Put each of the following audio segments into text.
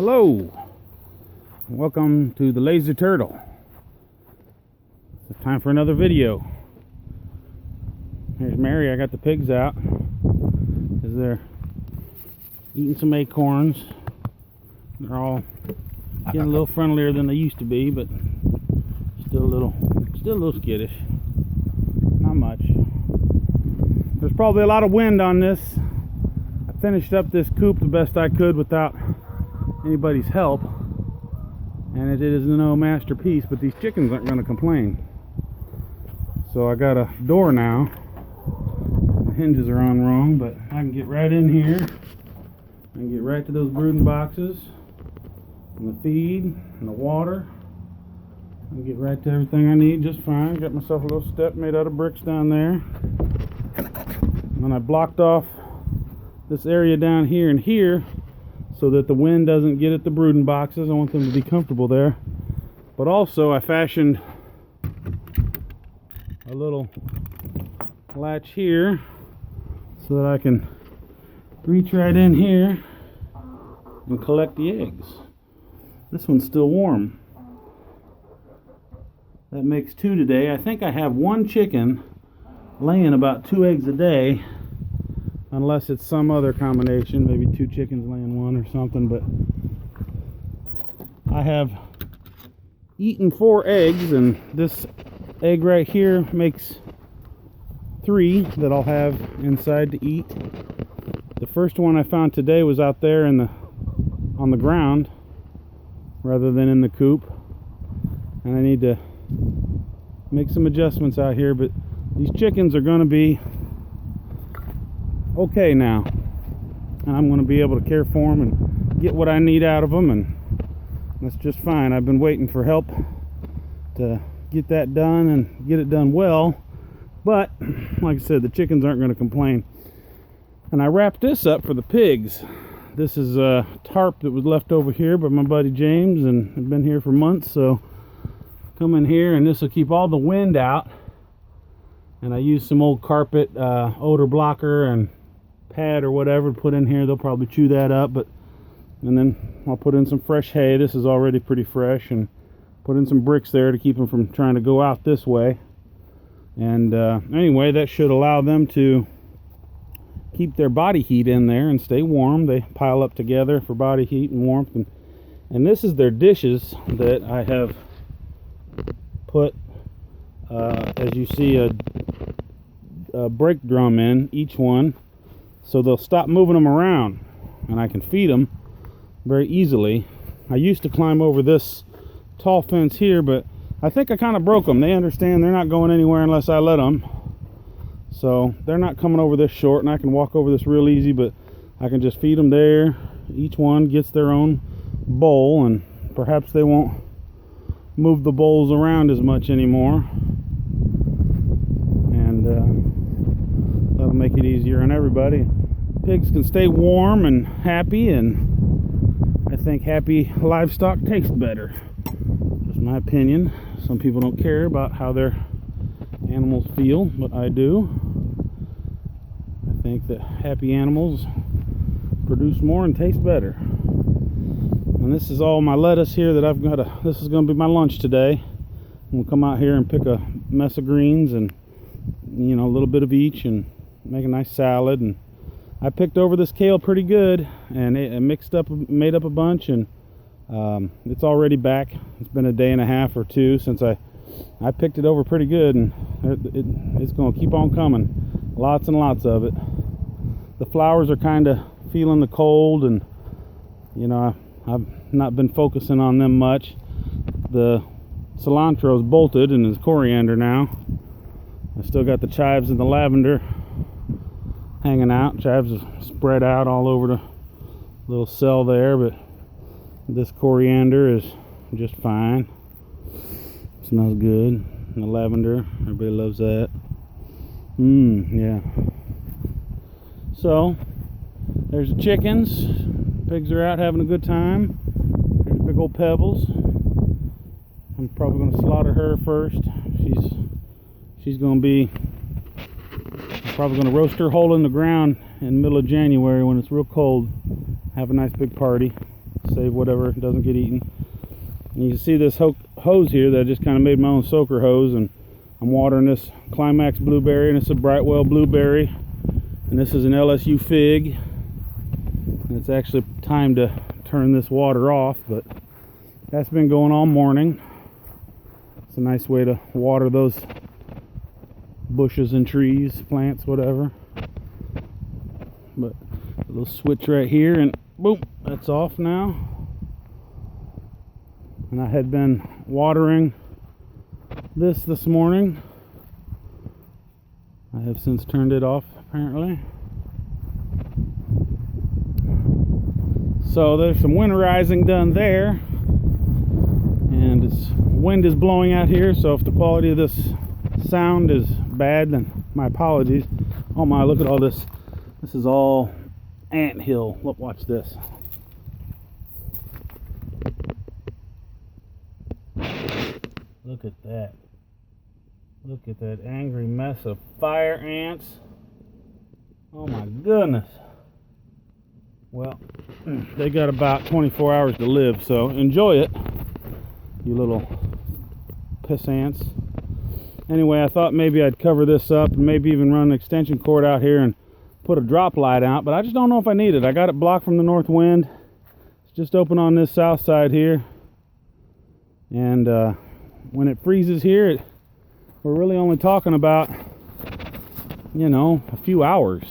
Hello, welcome to the Lazy Turtle. It's time for another video. Here's Mary. I got the pigs out because they're eating some acorns. They're all getting a little friendlier than they used to be, but still a little skittish. Not much. There's probably a lot of wind on this. I finished up this coop the best I could without anybody's help, and it is no masterpiece, but these chickens aren't going to complain. So I got a door now. The hinges are on wrong, but I can get right in here. I can get right to those brooding boxes and the feed and the water. I can get right to everything I need just fine. Got myself a little step made out of bricks down there, and I blocked off this area down here and here so that the wind doesn't get at the brooding boxes. I want them to be comfortable there. But also I fashioned a little latch here so that I can reach right in here and collect the eggs. This one's still warm. That makes 2 today. I think I have 1 chicken laying about 2 eggs a day, unless it's some other combination, maybe 2 chickens laying 1 or something. But I have eaten 4 eggs, and this egg right here makes 3 that I'll have inside to eat. The first one I found today was out there on the ground rather than in the coop, and I need to make some adjustments out here, but these chickens are going to be okay now, and I'm going to be able to care for them and get what I need out of them, and that's just fine. I've been waiting for help to get that done and get it done well, but like I said, the chickens aren't going to complain. And I wrapped this up for the pigs. This is a tarp that was left over here by my buddy James, and I've been here for months, so come in here and this will keep all the wind out. And I used some old carpet odor blocker and pad or whatever to put in here. They'll probably chew that up, and then I'll put in some fresh hay. This is already pretty fresh, and put in some bricks there to keep them from trying to go out this way. And anyway, that should allow them to keep their body heat in there and stay warm. They pile up together for body heat and warmth, and this is their dishes that I have put as you see a brake drum in each one, so they'll stop moving them around and I can feed them very easily. I used to climb over this tall fence here, but I think I kind of broke them. They understand they're not going anywhere unless I let them, so they're not coming over this short, and I can walk over this real easy, but I can just feed them there. Each one gets their own bowl, and perhaps they won't move the bowls around as much anymore, and that'll make it easier on everybody. Pigs can stay warm and happy, and I think happy livestock tastes better. Just my opinion. Some people don't care about how their animals feel, but I do. I think that happy animals produce more and taste better. And this is all my lettuce here that I've got. This is going to be my lunch today. We'll come out here and pick a mess of greens and, you know, a little bit of each, and make a nice salad. And I picked over this kale pretty good, and it made up a bunch, and it's already back. It's been a day and a half or 2 since I picked it over pretty good, and it's going to keep on coming. Lots and lots of it. The flowers are kind of feeling the cold, and you know, I've not been focusing on them much. The cilantro's bolted and is coriander now. I still got the chives and the lavender hanging out. Chives are spread out all over the little cell there, but this coriander is just fine. Smells good. And the lavender, everybody loves that. Yeah. So there's the chickens. Pigs are out having a good time. There's big old Pebbles. I'm probably going to slaughter her first. She's going to be, I'm probably going to roast her hole in the ground in the middle of January when it's real cold. Have a nice big party. save whatever doesn't get eaten. And you can see this hose here that I just kind of made my own soaker hose, and I'm watering this Climax blueberry, and it's a Brightwell blueberry, and this is an LSU fig, and it's actually time to turn this water off, but that's been going all morning. It's a nice way to water those bushes and trees, plants, whatever. But a little switch right here, and boom, that's off now. And I had been watering this morning. I have since turned it off, apparently. So there's some winterizing done there, and wind is blowing out here, so if the quality of this sound is bad, then my apologies. Oh my, look at all this. This is all ant hill. Look, watch this. Look at that. Look at that angry mess of fire ants. Oh my goodness. Well, they got about 24 hours to live, so enjoy it, you little piss ants. Anyway, I thought maybe I'd cover this up and maybe even run an extension cord out here and put a drop light out, but I just don't know if I need it. I got it blocked from the north wind. It's just open on this south side here, and when it freezes here, we're really only talking about, you know, a few hours,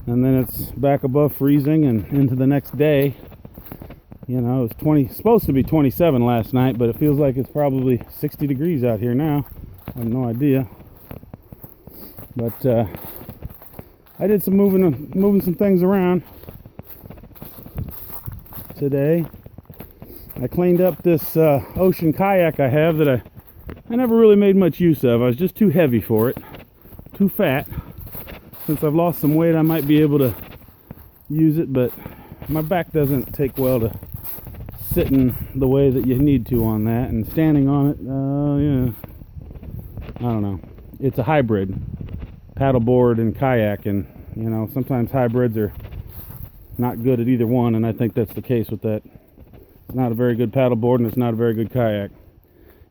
and then it's back above freezing and into the next day. You know, it was supposed to be 27 last night, but it feels like it's probably 60 degrees out here now. I have no idea. But I did some moving some things around today. I cleaned up this ocean kayak I have that I never really made much use of. I was just too heavy for it, too fat. Since I've lost some weight, I might be able to use it, but my back doesn't take well to sitting the way that you need to on that, and standing on it, yeah, I don't know. It's a hybrid, paddleboard and kayak, and you know, sometimes hybrids are not good at either one, and I think that's the case with that. It's not a very good paddleboard, and it's not a very good kayak.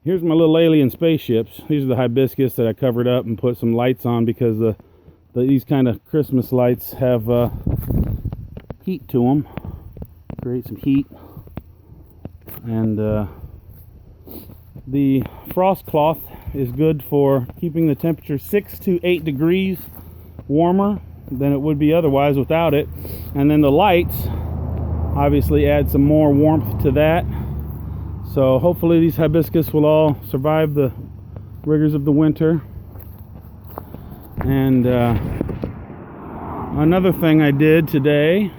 Here's my little alien spaceships. These are the hibiscus that I covered up and put some lights on, because these kind of Christmas lights have heat to them, create some heat. And the frost cloth is good for keeping the temperature 6 to 8 degrees warmer than it would be otherwise without it. And then the lights obviously add some more warmth to that. So hopefully these hibiscus will all survive the rigors of the winter. And another thing I did today,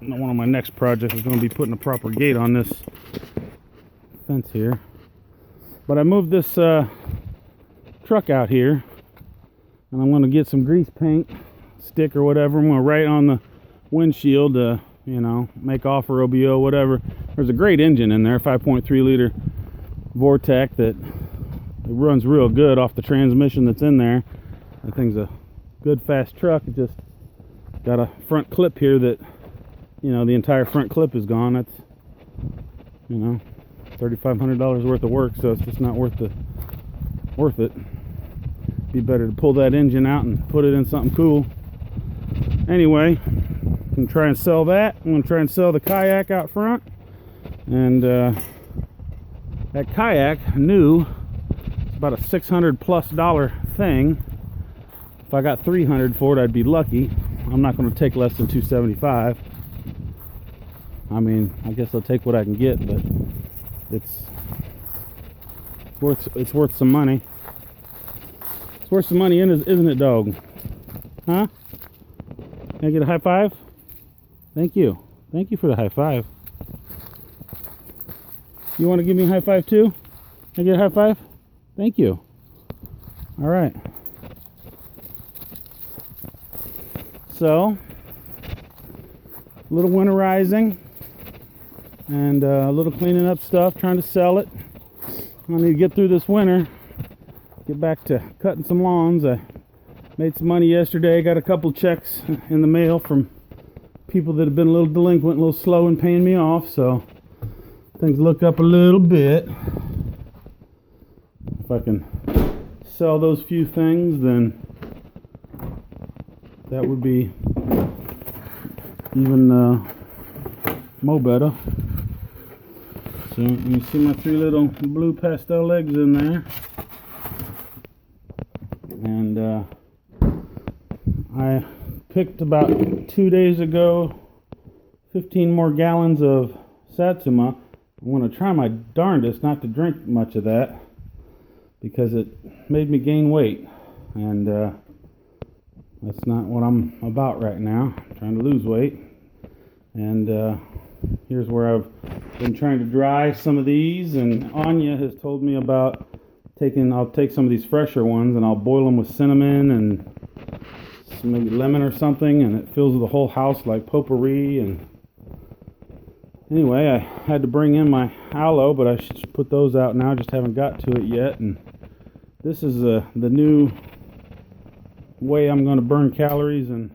one of my next projects is going to be putting a proper gate on this fence here. But I moved this truck out here, and I'm going to get some grease paint stick or whatever. I'm going to write on the windshield to, you know, make offer OBO, whatever. There's a great engine in there, 5.3 liter Vortec, that it runs real good off the transmission that's in there. That thing's a good fast truck. It just got a front clip here that, you know, the entire front clip is gone. That's, you know, $3,500 worth of work, so it's just not worth it. Be better to pull that engine out and put it in something cool. Anyway, I'm gonna try and sell that. I'm gonna try and sell the kayak out front, and that kayak new, it's about a $600+ thing. If I got $300 for it, I'd be lucky. I'm not going to take less than $275. I mean, I guess I'll take what I can get, but it's worth some money. It's worth some money, isn't it, dog? Huh? Can I get a high five? Thank you. Thank you for the high five. You want to give me a high five too? Can I get a high five? Thank you. All right. So, a little winterizing and a little cleaning up stuff, trying to sell it. I need to get through this winter, get back to cutting some lawns. I made some money yesterday, got a couple checks in the mail from people that have been a little delinquent, a little slow in paying me off, so things look up a little bit. If I can sell those few things, then that would be even more better. So you see my 3 little blue pastel eggs in there, and I picked about 2 days ago 15 more gallons of satsuma. I'm going to try my darndest not to drink much of that because it made me gain weight, and that's not what I'm about right now. I'm trying to lose weight, and here's where I've been trying to dry some of these, and Anya has told me about I'll take some of these fresher ones and I'll boil them with cinnamon and maybe lemon or something, and it fills the whole house like potpourri. And anyway, I had to bring in my aloe, but I should put those out now. Just haven't got to it yet. And this is the new way I'm going to burn calories and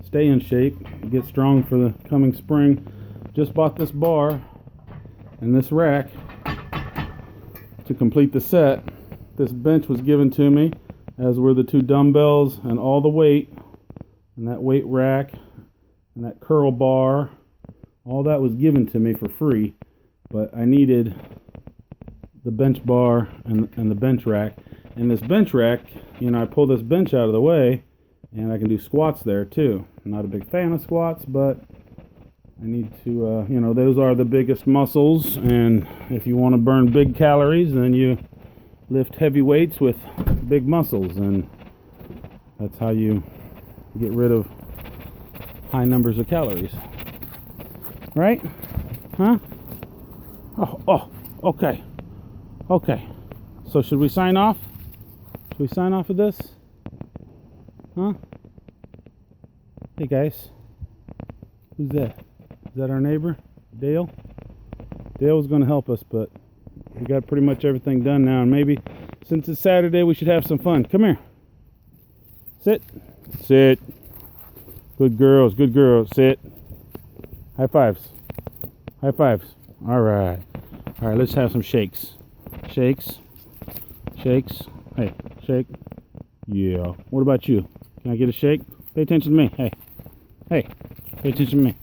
stay in shape, get strong for the coming spring. Just bought this bar and this rack to complete the set. This bench was given to me, as were the 2 dumbbells and all the weight, and that weight rack and that curl bar. All that was given to me for free, but I needed the bench bar and the bench rack. And this bench rack, I pull this bench out of the way and I can do squats there too. I'm not a big fan of squats, but I need to, those are the biggest muscles, and if you want to burn big calories, then you lift heavy weights with big muscles, and that's how you get rid of high numbers of calories. Right? Huh? Oh, okay. Okay. So should we sign off? Should we sign off of this? Huh? Hey guys. Who's that? Is that our neighbor? Dale? Dale was going to help us, but we got pretty much everything done now, and maybe since it's Saturday we should have some fun. Come here. Sit. Sit. Good girls, good girls. Sit. High fives. High fives. All right. All right, let's have some shakes. Shakes. Shakes. Hey, shake. Yeah. What about you? Can I get a shake? Pay attention to me. Hey. Hey. Pay attention to me.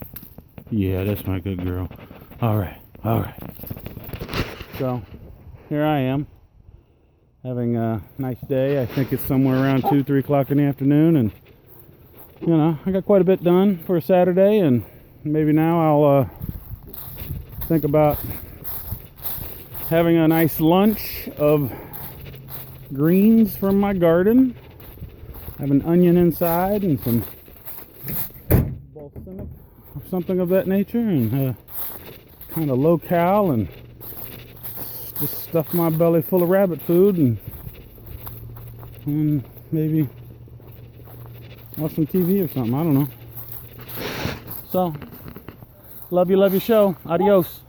Yeah, that's my good girl. All right. All right. So, here I am, having a nice day. I think it's somewhere around 2, 3 o'clock in the afternoon, and I got quite a bit done for a Saturday, and maybe now I'll think about having a nice lunch of greens from my garden. I have an onion inside and some balsamic or something of that nature, and kind of low-cal, and just stuff my belly full of rabbit food, and maybe watch some TV or something. I don't know. So, love your show. Adios.